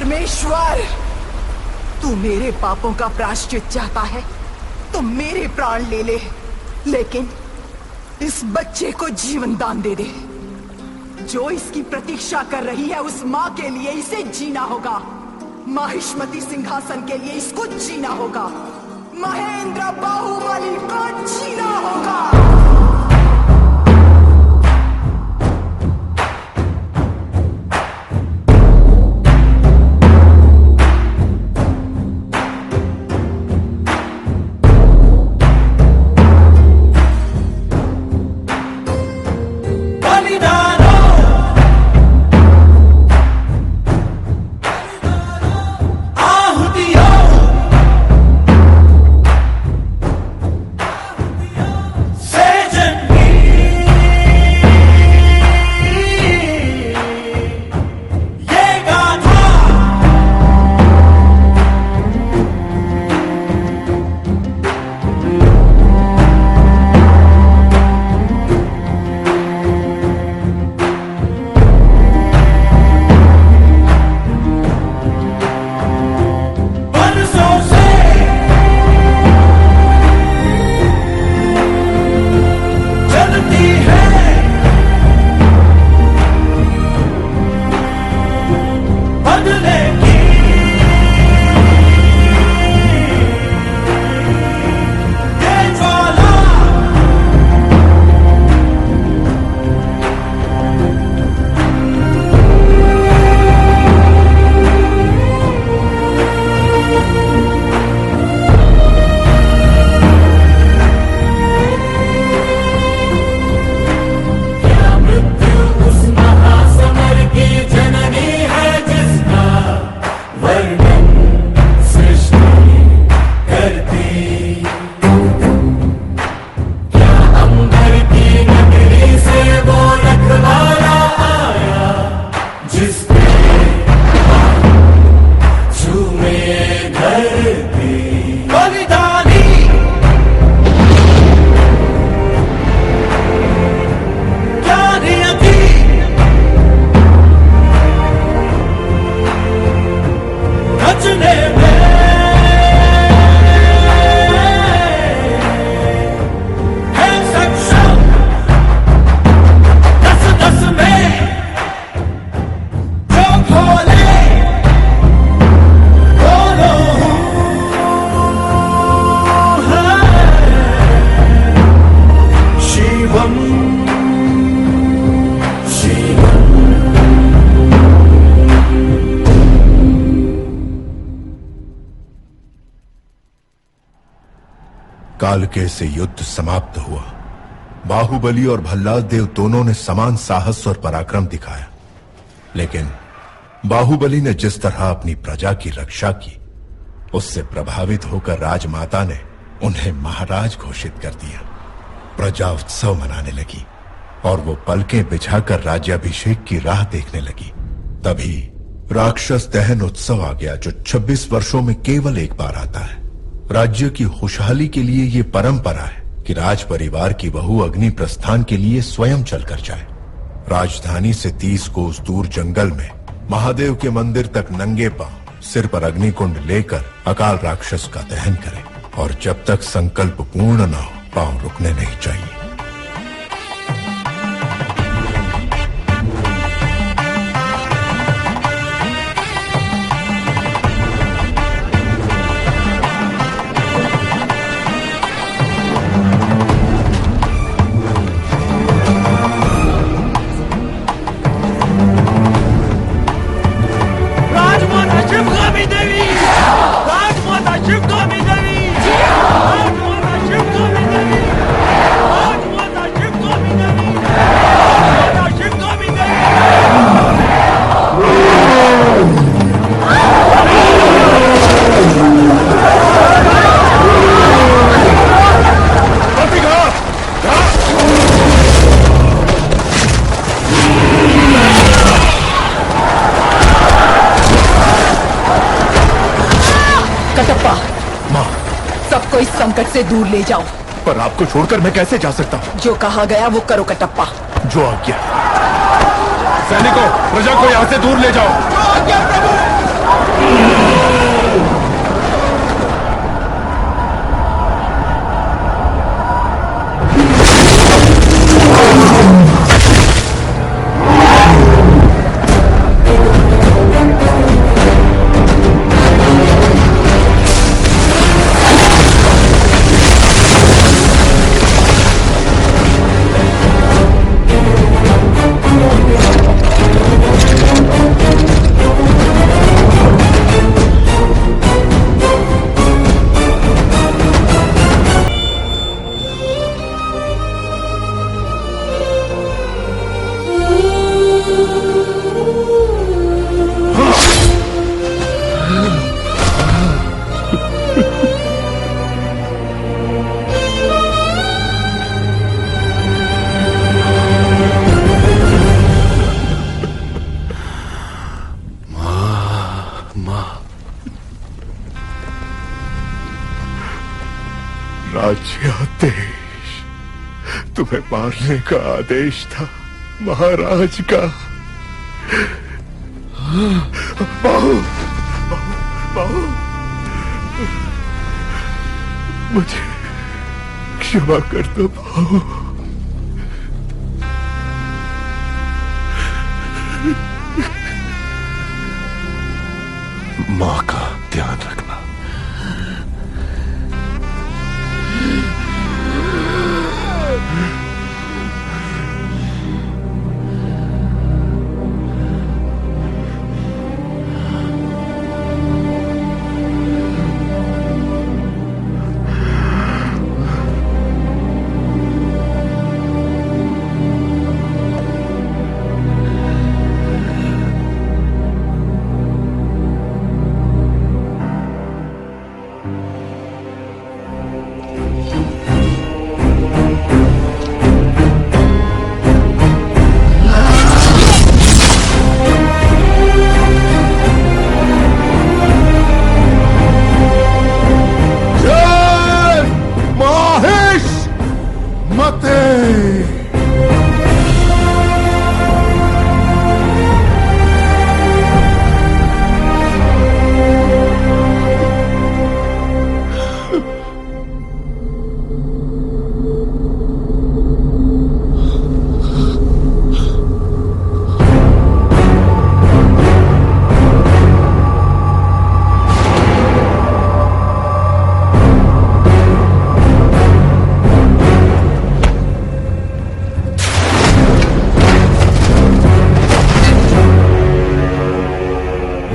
परमेश्वर, तू मेरे पापों का प्रायश्चित चाहता है तो मेरे प्राण ले ले, लेकिन इस बच्चे को जीवन दान दे दे। जो इसकी प्रतीक्षा कर रही है उस माँ के लिए इसे जीना होगा। माहिष्मती सिंहासन के लिए इसको जीना होगा। महेंद्र बाहुबली को जीना होगा। कालके से युद्ध समाप्त हुआ। बाहुबली और भल्लाल देव दोनों ने समान साहस और पराक्रम दिखाया, लेकिन बाहुबली ने जिस तरह अपनी प्रजा की रक्षा की, उससे प्रभावित होकर राजमाता ने उन्हें महाराज घोषित कर दिया। प्रजा उत्सव मनाने लगी और वो पलकें बिछाकर राज्याभिषेक की राह देखने लगी। तभी राक्षस दहन उत्सव आ गया, जो 26 वर्षों में केवल एक बार आता है। राज्य की खुशहाली के लिए ये परंपरा है कि राज परिवार की बहू अग्नि प्रस्थान के लिए स्वयं चलकर जाए। राजधानी से 30 कोस दूर जंगल में महादेव के मंदिर तक नंगे पांव सिर पर अग्निकुंड लेकर अकाल राक्षस का दहन करे, और जब तक संकल्प पूर्ण न हो पांव रुकने नहीं चाहिए। इस संकट से दूर ले जाओ। पर आपको छोड़कर मैं कैसे जा सकता हूँ? जो कहा गया वो करो कटप्पा। जो आज्ञा। सैनिकों, प्रजा को यहाँ से दूर ले जाओ। जो आज्ञा प्रभु। राज्याधीश, तुम्हें मारने का आदेश था महाराज का। बाहु, बाहु, मुझे क्षमा कर दो बाहु। मां का ध्यान रखना।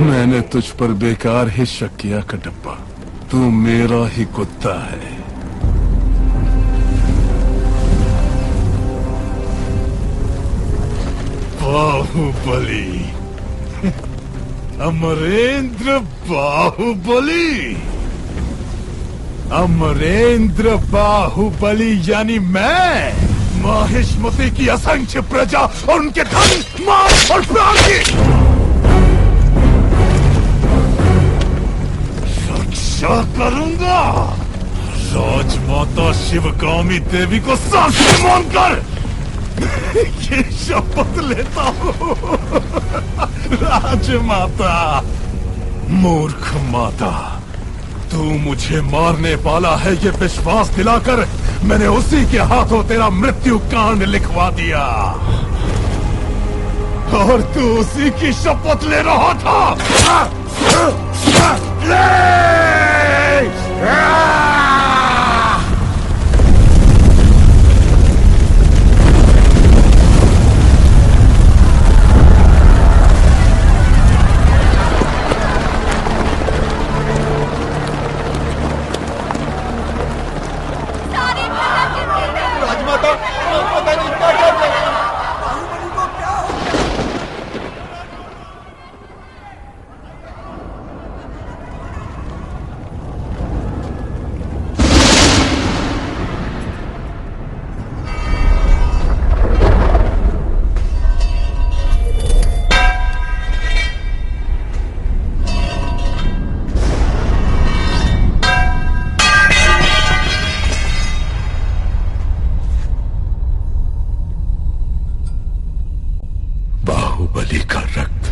मैंने तुझ पर बेकार ही शक किया कटप्पा। तू मेरा ही कुत्ता है। बाहुबली, अमरेंद्र बाहुबली, अमरेंद्र बाहुबली यानी मैं, माहिष्मती की असंख्य प्रजा और उनके धन, माल और प्राण की रक्षा करूंगा। राजमाता शिवगामी देवी को साक्षी मानकर ये शपथ लेता हूँ। राजमाता, मूर्ख माता, तू मुझे मारने वाला है ये विश्वास दिलाकर मैंने उसी के हाथों तेरा मृत्यु कांड लिखवा दिया और तू उसी की शपथ ले रहा था। बाहुबली का रक्त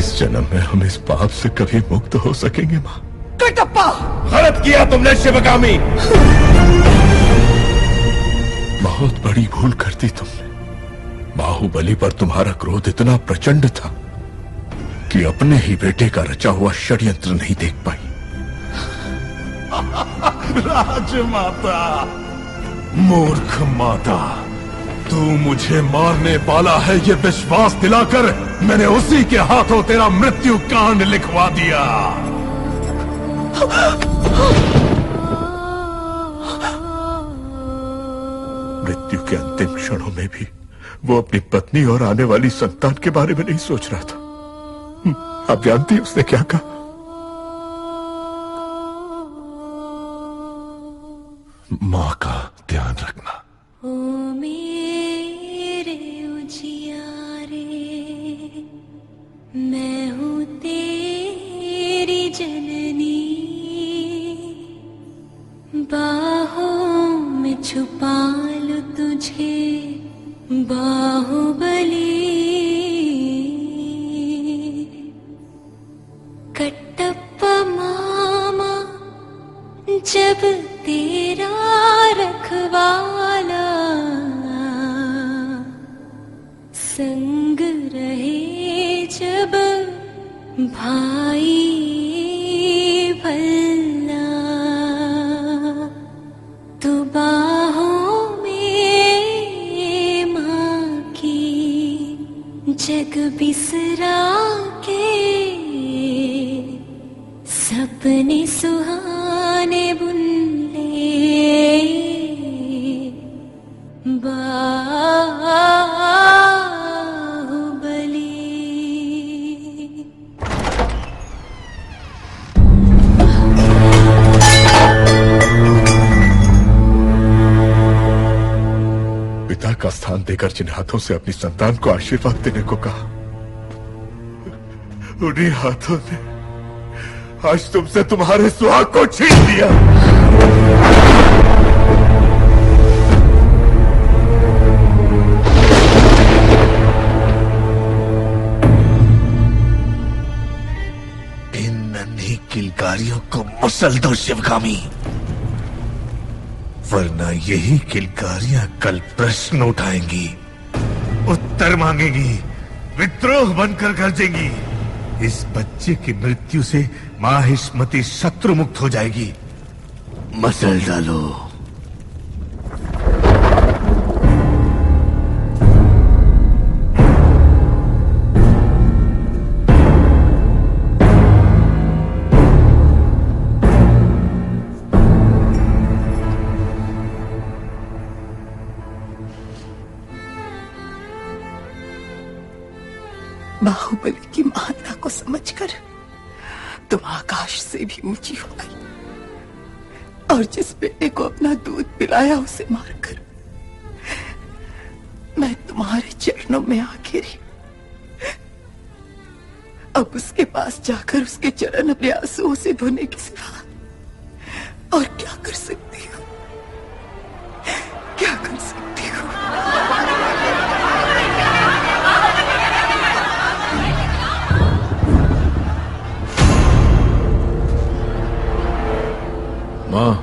इस जन्म में हम इस पाप से कभी मुक्त हो सकेंगे मां? कटप्पा! गलत किया तुमने शिवगामी। बहुत बड़ी भूल कर दी तुमने। बाहुबली पर तुम्हारा क्रोध इतना प्रचंड था कि अपने ही बेटे का रचा हुआ षड्यंत्र नहीं देख पाई। राजमाता, मूर्ख माता, तू मुझे मारने वाला है ये विश्वास दिलाकर मैंने उसी के हाथों तेरा मृत्यु कांड लिखवा दिया। मृत्यु के अंतिम क्षणों में भी वो अपनी पत्नी और आने वाली संतान के बारे में नहीं सोच रहा था। आप जानती हैं उसने क्या कहा? मां का ध्यान रखना। ओ मेरे उजियारे, मैं हूँ तेरी जननी, बाहों में छुपा लूं तुझे बाहुबली। कटप्पा मामा जब तेरा रखवाला, संग रहे जब भाई भल्ला, तो बाहों में मां की जग बिसरा के सपने सुहाने बुन ले बाहुबली। पिता का स्थान देकर जिन हाथों से अपनी संतान को आशीर्वाद देने को कहा, उन्हीं हाथों ने आज तुमसे तुम्हारे सुहाग को छीन लिया। इन नन्ही किलकारियों को मसल दो शिवगामी, वरना यही किलकारियां कल प्रश्न उठाएंगी, उत्तर मांगेंगी, विद्रोह बनकर गरजेंगी। इस बच्चे की मृत्यु से माहिष्मती शत्रु मुक्त हो जाएगी। मसल डालो। बाहुबली की महानता को समझकर तुम आकाश से भी ऊंची हो गई, और जिस बेटे को अपना दूध पिलाया उसे मारकर मैं तुम्हारे चरणों में आ गिरी। अब उसके पास जाकर उसके चरण अपने आंसुओं से धोने के सिवा और क्या कर सकती हूँ? क्या कर सकती हूँ? मां,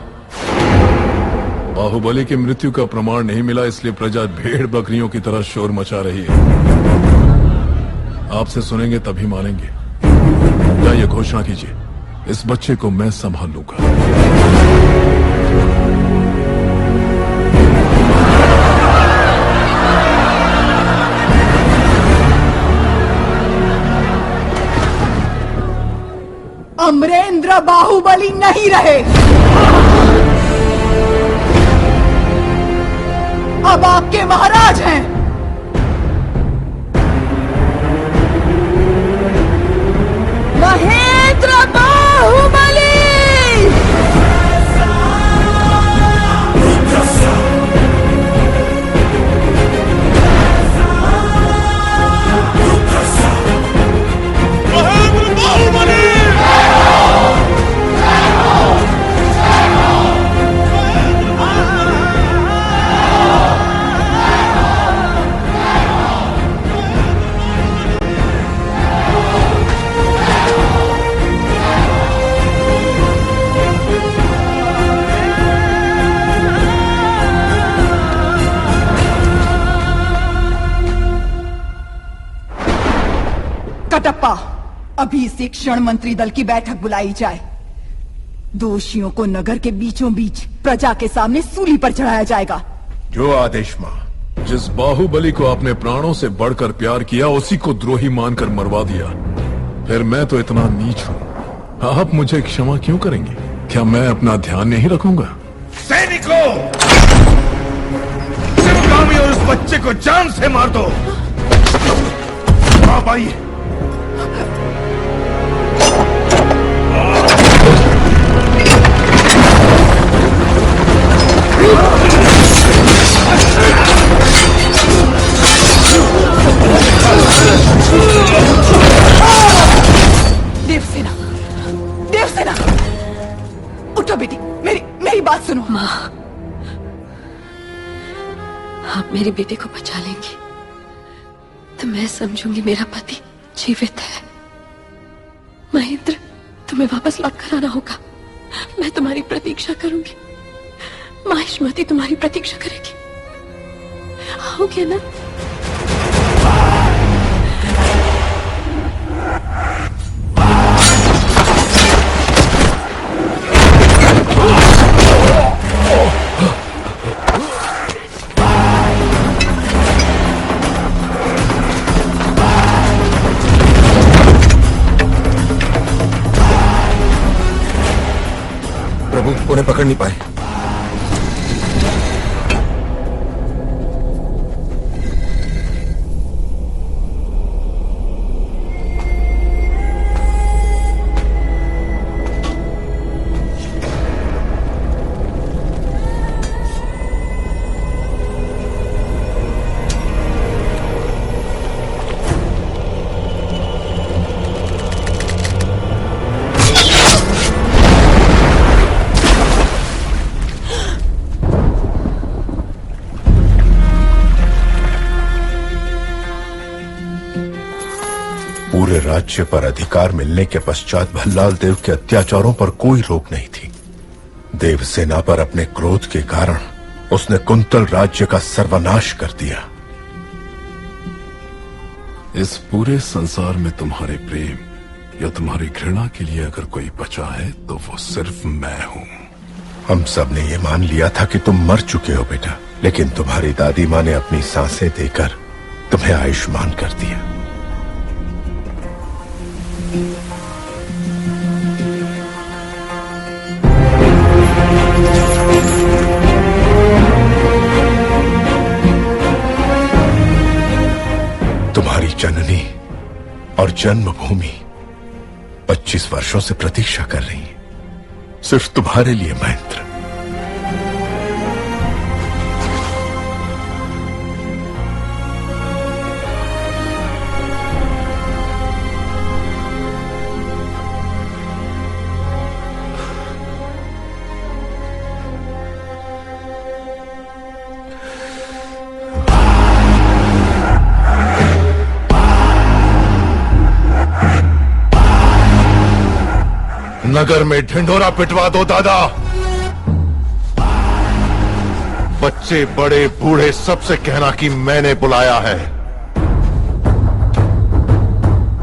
बाहुबली की मृत्यु का प्रमाण नहीं मिला, इसलिए प्रजा भेड़ बकरियों की तरह शोर मचा रही है। आपसे सुनेंगे तभी मानेंगे। जाइए, घोषणा कीजिए, इस बच्चे को मैं संभाल लूंगा। अमरेंद्र बाहुबली नहीं रहे। अब आपके महाराज हैं। महेंद्र बाहुबली। कोटप्पा, अभी इसी क्षण मंत्री दल की बैठक बुलाई जाए। दोषियों को नगर के बीचों बीच प्रजा के सामने सूली पर चढ़ाया जाएगा। जो आदेश मां। जिस बाहुबली को आपने प्राणों से बढ़कर प्यार किया, उसी को द्रोही मानकर मरवा दिया। फिर मैं तो इतना नीच हूं, आप मुझे क्षमा क्यों करेंगे? क्या मैं अपना ध्यान नहीं रखूंगा? सैनिकों, शिवगामी और उस बच्चे को जान से मार दो। आप आइए। देवसेना, देवसेना, उठो बेटी, मेरी बात सुनो। माँ, आप मेरे बेटे को बचा लेंगी तो मैं समझूंगी मेरा पति जीवित है। महेंद्र, तुम्हें वापस लौट कर आना होगा। मैं तुम्हारी प्रतीक्षा करूंगी। माहिष्मती तुम्हारी प्रतीक्षा करेगी। आओगे ना? प्रभु, उन्हें पकड़ नहीं पाए। पूरे राज्य पर अधिकार मिलने के पश्चात भल्लाल देव के अत्याचारों पर कोई रोक नहीं थी। देवसेना पर अपने क्रोध के कारण उसने कुंतल राज्य का सर्वनाश कर दिया। इस पूरे संसार में तुम्हारे प्रेम या तुम्हारी घृणा के लिए अगर कोई बचा है तो वो सिर्फ मैं हूं। हम सब ने ये मान लिया था कि तुम मर चुके हो बेटा, लेकिन तुम्हारी दादी माँ ने अपनी सांसें देकर तुम्हें आयुष्मान कर दिया। तुम्हारी जननी और जन्मभूमि 25 वर्षों से प्रतीक्षा कर रही है, सिर्फ तुम्हारे लिए महेंद्र। नगर में ढिंढोरा पिटवा दो दादा। बच्चे बड़े बूढ़े सबसे कहना कि मैंने बुलाया है।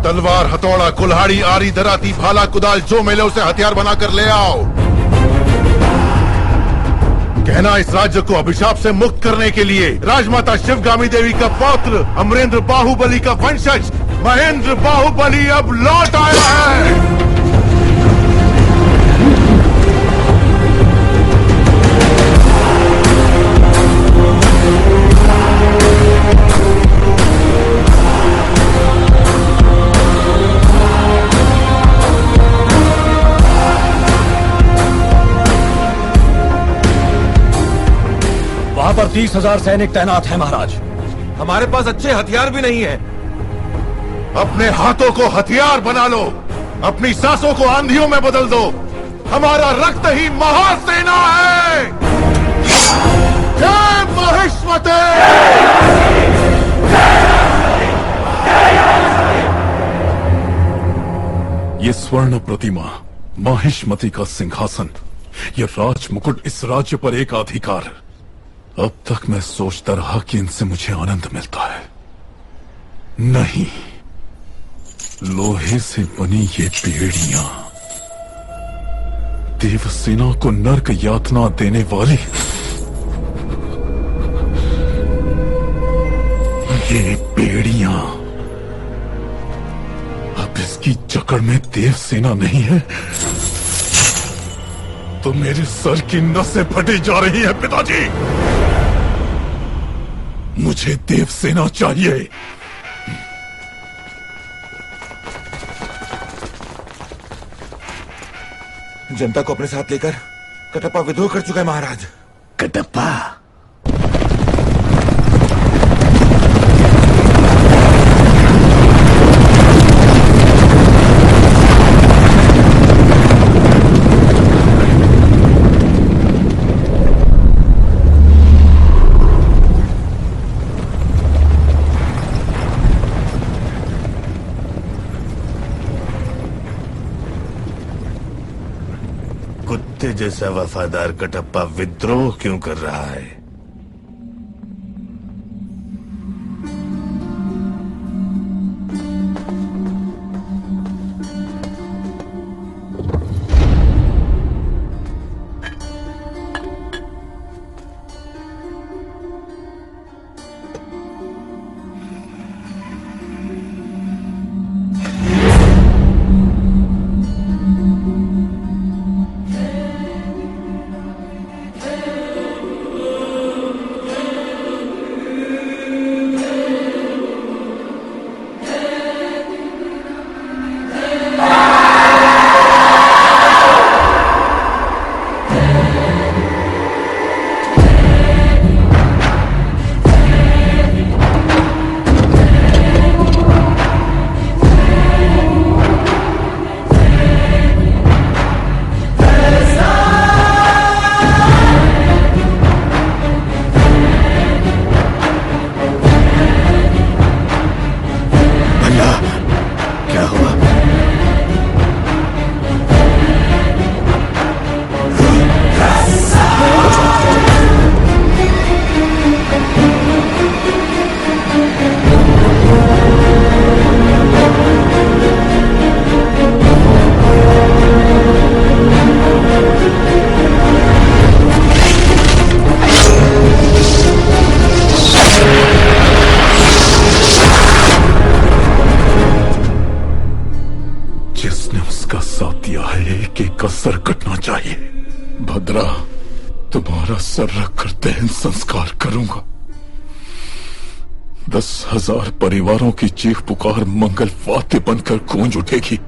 तलवार, हथौड़ा, कुल्हाड़ी, आरी, दराती, भाला, कुदाल जो मिले उसे हथियार बनाकर ले आओ। कहना इस राज्य को अभिशाप से मुक्त करने के लिए राजमाता शिवगामी देवी का पौत्र अमरेंद्र बाहुबली का वंशज महेंद्र बाहुबली अब लौट आया है। वहां पर 30,000 सैनिक तैनात हैं महाराज। हमारे पास अच्छे हथियार भी नहीं है। अपने हाथों को हथियार बना लो, अपनी सांसों को आंधियों में बदल दो। हमारा रक्त ही महासेना है। जय महिष्मती। ये स्वर्ण प्रतिमा, महिष्मती का सिंहासन, ये राज मुकुट, इस राज्य पर एक अधिकार। अब तक मैं सोचता रहा कि इनसे मुझे आनंद मिलता है। नहीं, लोहे से बनी ये बेड़ियां देवसेना को नर्क यातना देने वाली, ये बेड़ियां अब इसकी जकड़ में देवसेना नहीं है तो मेरे सर की नसें फटी जा रही है पिताजी। मुझे देवसेना चाहिए। जनता को अपने साथ लेकर कटप्पा विद्रोह कर चुका है महाराज। कटप्पा? कुत्ते जैसा वफादार कटप्पा विद्रोह क्यों कर रहा है? सर कटना चाहिए। भद्रा, तुम्हारा सर रखकर दहन संस्कार करूंगा। 10,000 परिवारों की चीख पुकार मंगल वाद्य बनकर गूंज उठेगी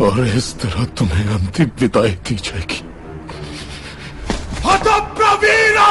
और इस तरह तुम्हें अंतिम विदाई दी जाएगी। हतप्रवीरा!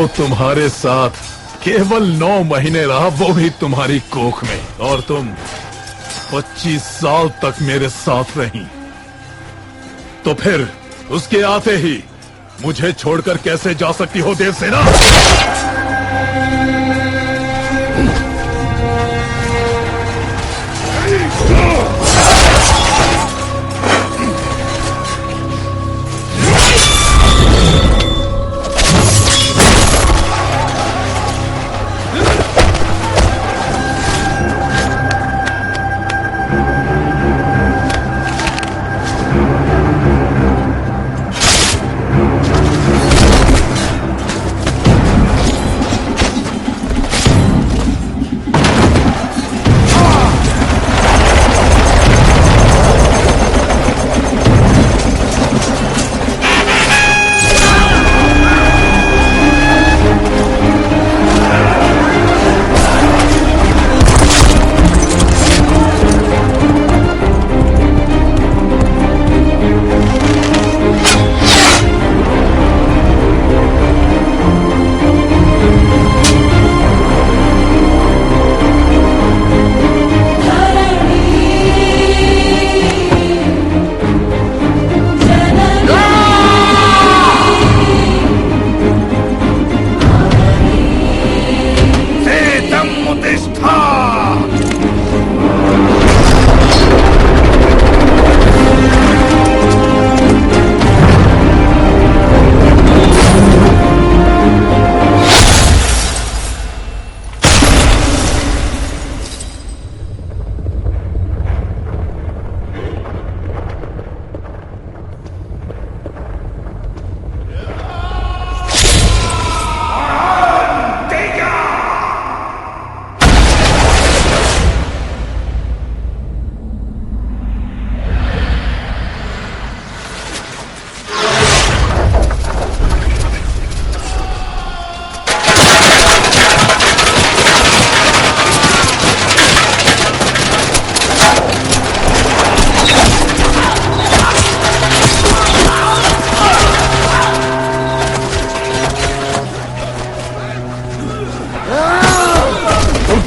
वो तुम्हारे साथ केवल 9 महीने रहा, वो भी तुम्हारी कोख में, और तुम 25 साल तक मेरे साथ रही। तो फिर उसके आते ही मुझे छोड़कर कैसे जा सकती हो देवसेना?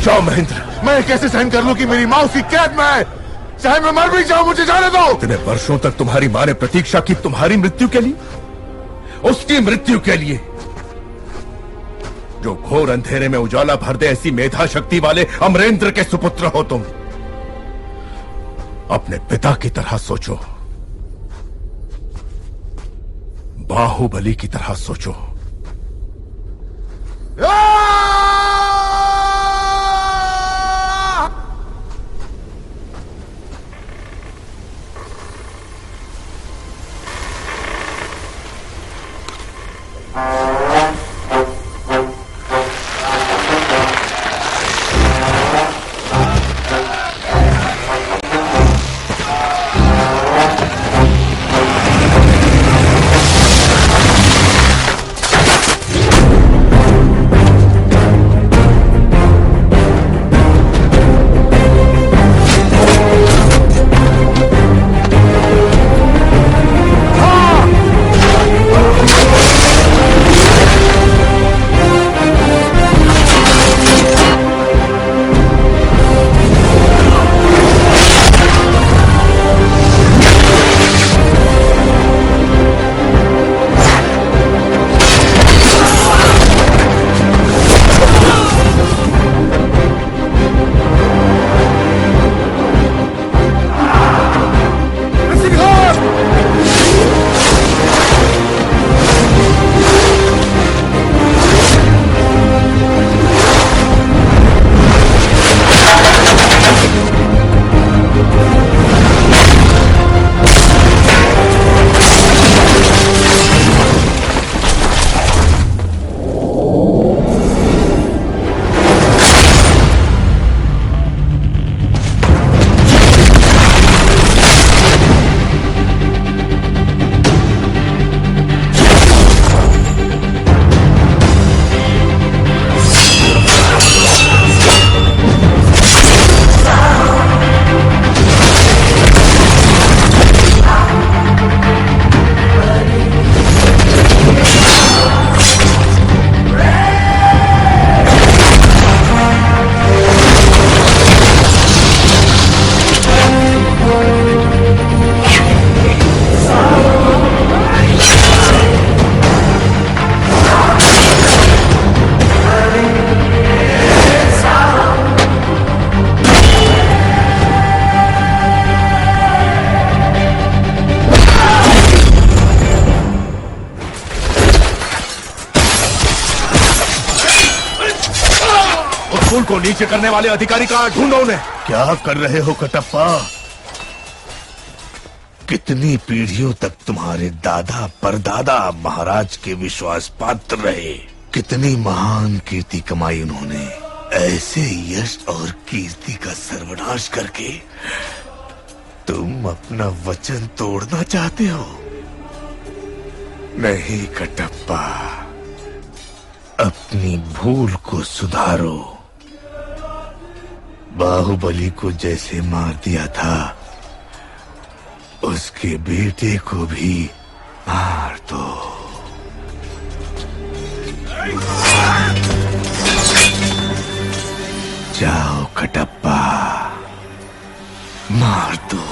जाओ महेंद्र। मैं कैसे सहन कर लूं कि मेरी माँ उसकी कैद में है? चाहे मैं मर भी जाऊं, मुझे जाने दो। इतने वर्षों तक तुम्हारी माँ ने प्रतीक्षा की तुम्हारी मृत्यु के लिए, उसकी मृत्यु के लिए जो घोर अंधेरे में उजाला भर दे, ऐसी मेधा शक्ति वाले अमरेंद्र के सुपुत्र हो तुम। अपने पिता की तरह सोचो, बाहुबली की तरह सोचो। को नीचे करने वाले अधिकारी कहां, ढूंढो उन्हें। क्या कर रहे हो कटप्पा? कितनी पीढ़ियों तक तुम्हारे दादा परदादा महाराज के विश्वास पात्र रहे, कितनी महान कीर्ति कमाई उन्होंने। ऐसे यश और कीर्ति का सर्वनाश करके तुम अपना वचन तोड़ना चाहते हो? नहीं कटप्पा, अपनी भूल को सुधारो। बाहुबली को जैसे मार दिया था, उसके बेटे को भी मार दो। जाओ कटप्पा, मार दो।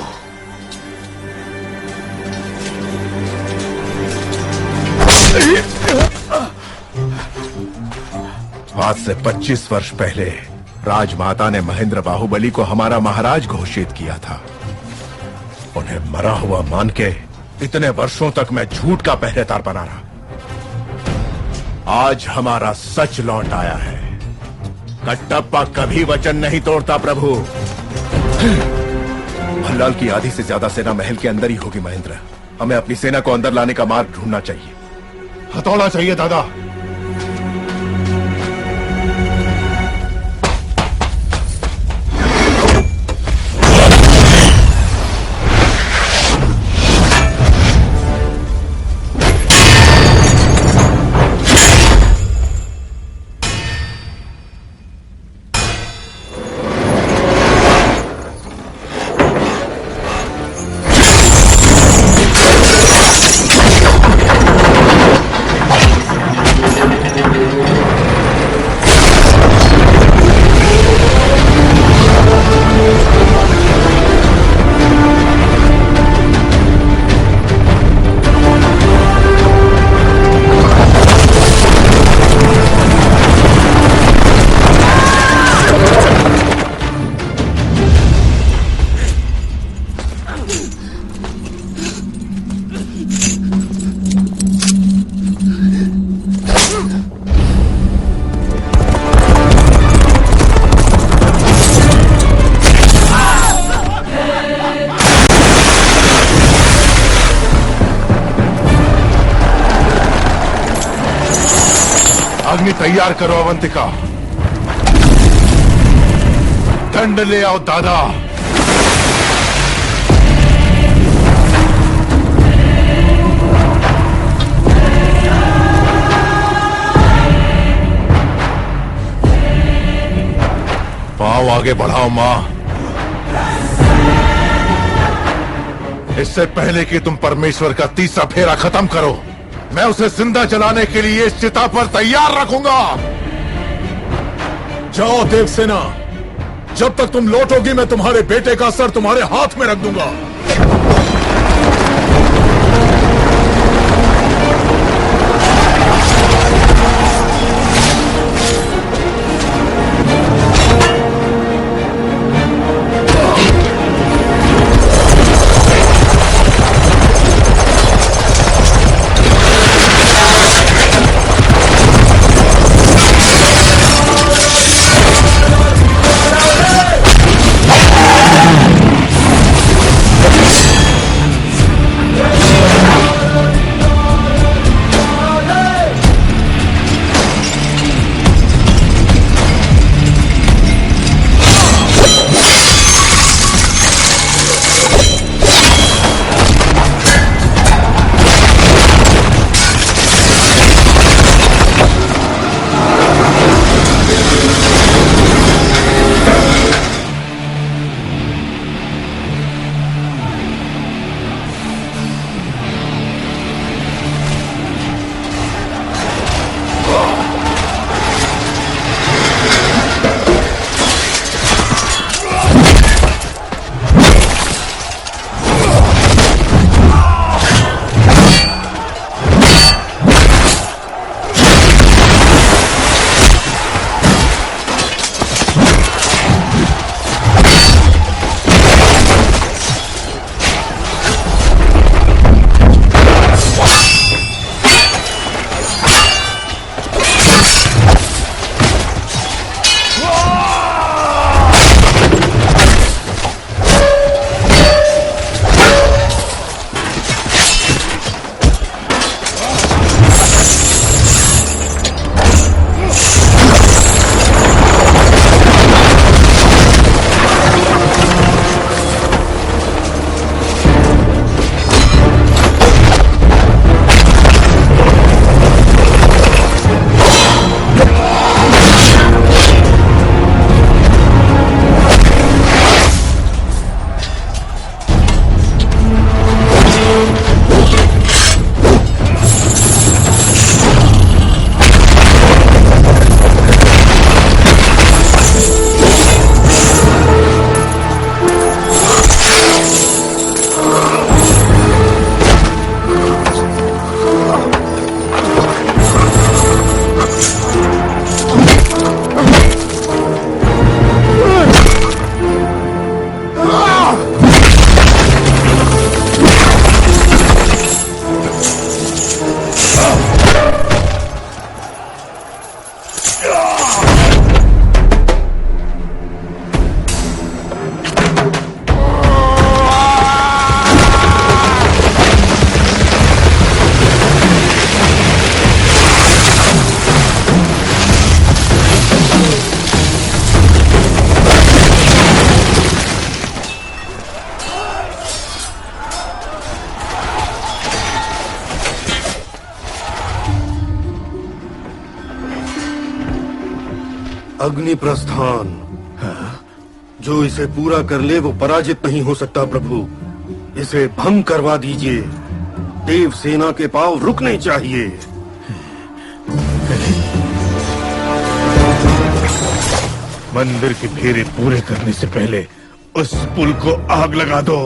आज से 25 वर्ष पहले राजमाता ने महेंद्र बाहुबली को हमारा महाराज घोषित किया था। उन्हें मरा हुआ मान के इतने वर्षों तक मैं झूठ का पहरेदार बना रहा। आज हमारा सच लौट आया है। कटप्पा कभी वचन नहीं तोड़ता प्रभु। भल्लाल की आधी से ज्यादा सेना महल के अंदर ही होगी महेंद्र। हमें अपनी सेना को अंदर लाने का मार्ग ढूंढना चाहिए। हथौड़ा चाहिए दादा। अग्नि तैयार करो अवंतिका। दंड ले आओ दादा। पांव आगे बढ़ाओ मां। इससे पहले कि तुम परमेश्वर का तीसरा फेरा खत्म करो, मैं उसे जिंदा जलाने के लिए इस चिता पर तैयार रखूंगा। जाओ देवसेना, जब तक तुम लौटोगी मैं तुम्हारे बेटे का सर तुम्हारे हाथ में रख दूंगा। अग्नि प्रस्थान। जो इसे पूरा कर ले वो पराजित नहीं हो सकता प्रभु। इसे भंग करवा दीजिए। देव सेना के पांव रुकने चाहिए। मंदिर के फेरे पूरे करने से पहले उस पुल को आग लगा दो।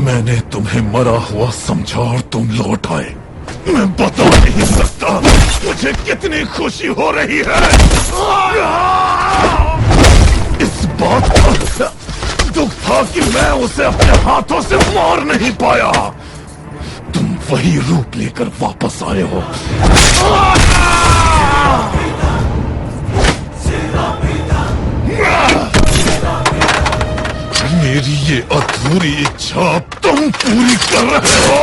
मैंने तुम्हें मरा हुआ समझा और तुम लौट आए। मैं बता नहीं सकता मुझे कितनी खुशी हो रही है। इस बात का दुख था कि मैं उसे अपने हाथों से मार नहीं पाया। तुम वही रूप लेकर वापस आए हो। मेरी ये अधूरी इच्छा तुम पूरी कर रहे हो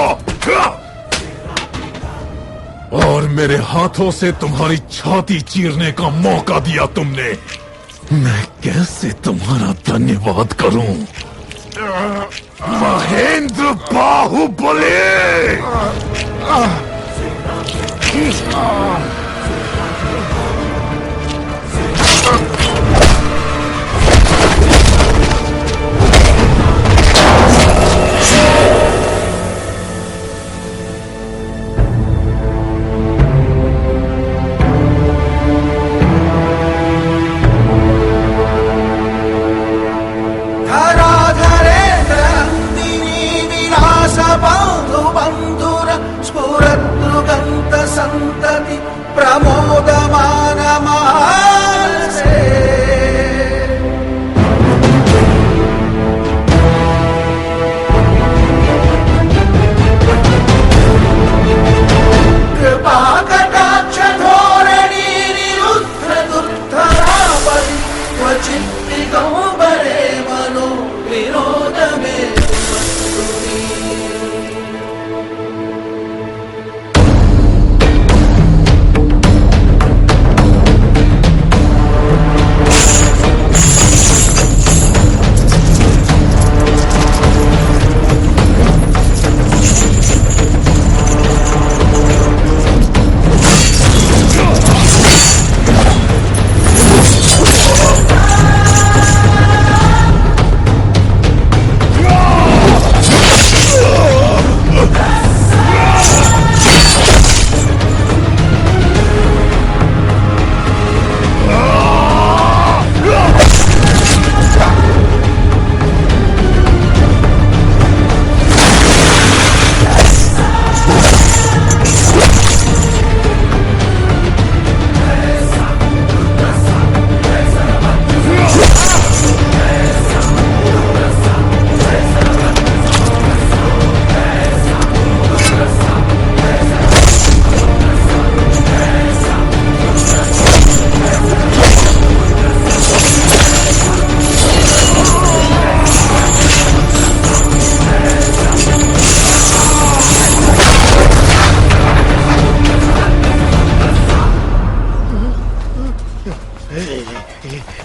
और मेरे हाथों से तुम्हारी छाती चीरने का मौका दिया तुमने। मैं कैसे तुम्हारा धन्यवाद करूं? महेंद्र बाहुबली! बंधुर स्फुरद्रुगंत संतति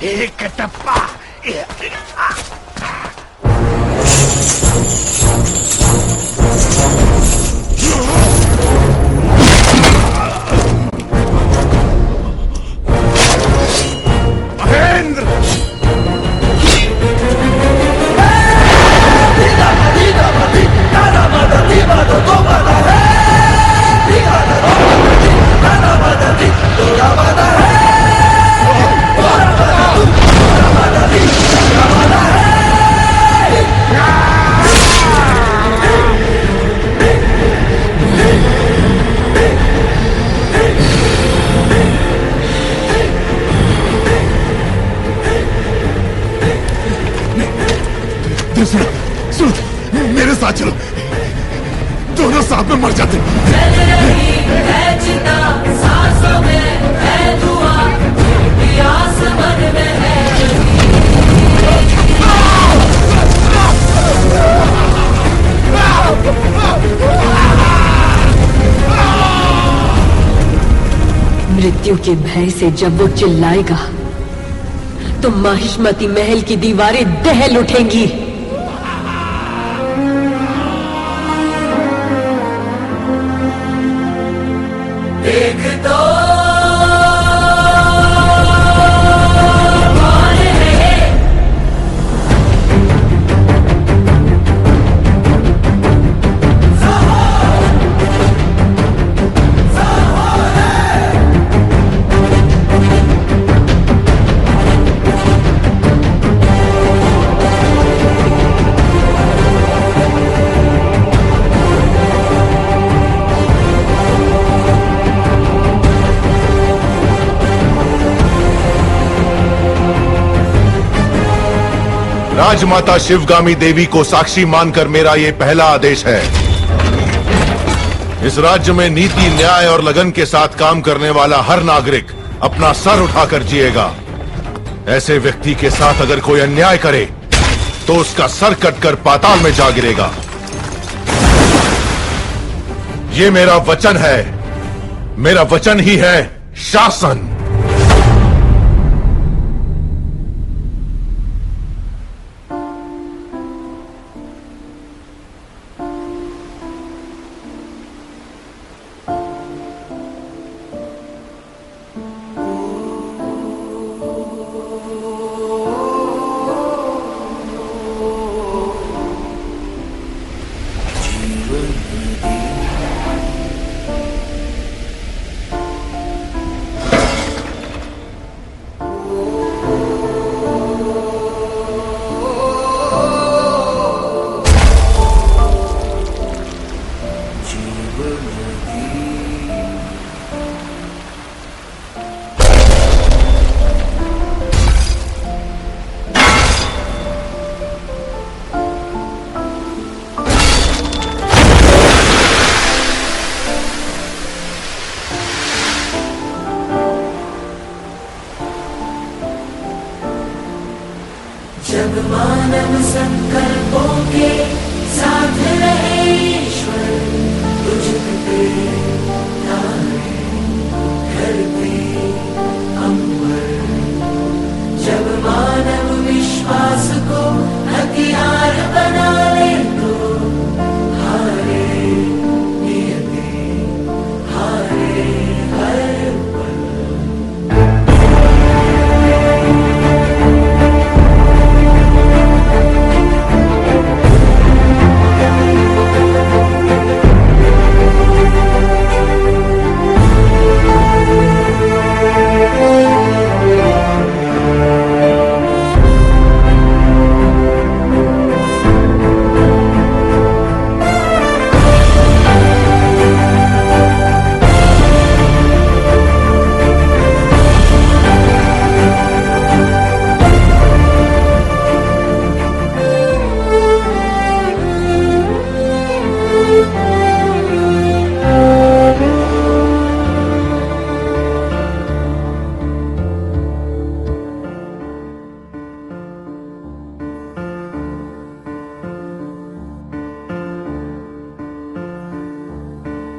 एक टप्पा। महेंद्र, सुनो, मेरे साथ चलो, दोनों साथ में मर जाते। मृत्यु के भय से जब वो चिल्लाएगा तो माहिष्मती महल की दीवारें दहल उठेंगी। देख तो राजमाता शिवगामी देवी को साक्षी मानकर मेरा ये पहला आदेश है। इस राज्य में नीति, न्याय और लगन के साथ काम करने वाला हर नागरिक अपना सर उठाकर जिएगा। ऐसे व्यक्ति के साथ अगर कोई अन्याय करे तो उसका सर कटकर पाताल में जा गिरेगा। ये मेरा वचन है, मेरा वचन ही है शासन। जब मानव संकल्पों के साथ रहे ईश्वर, तुझ पे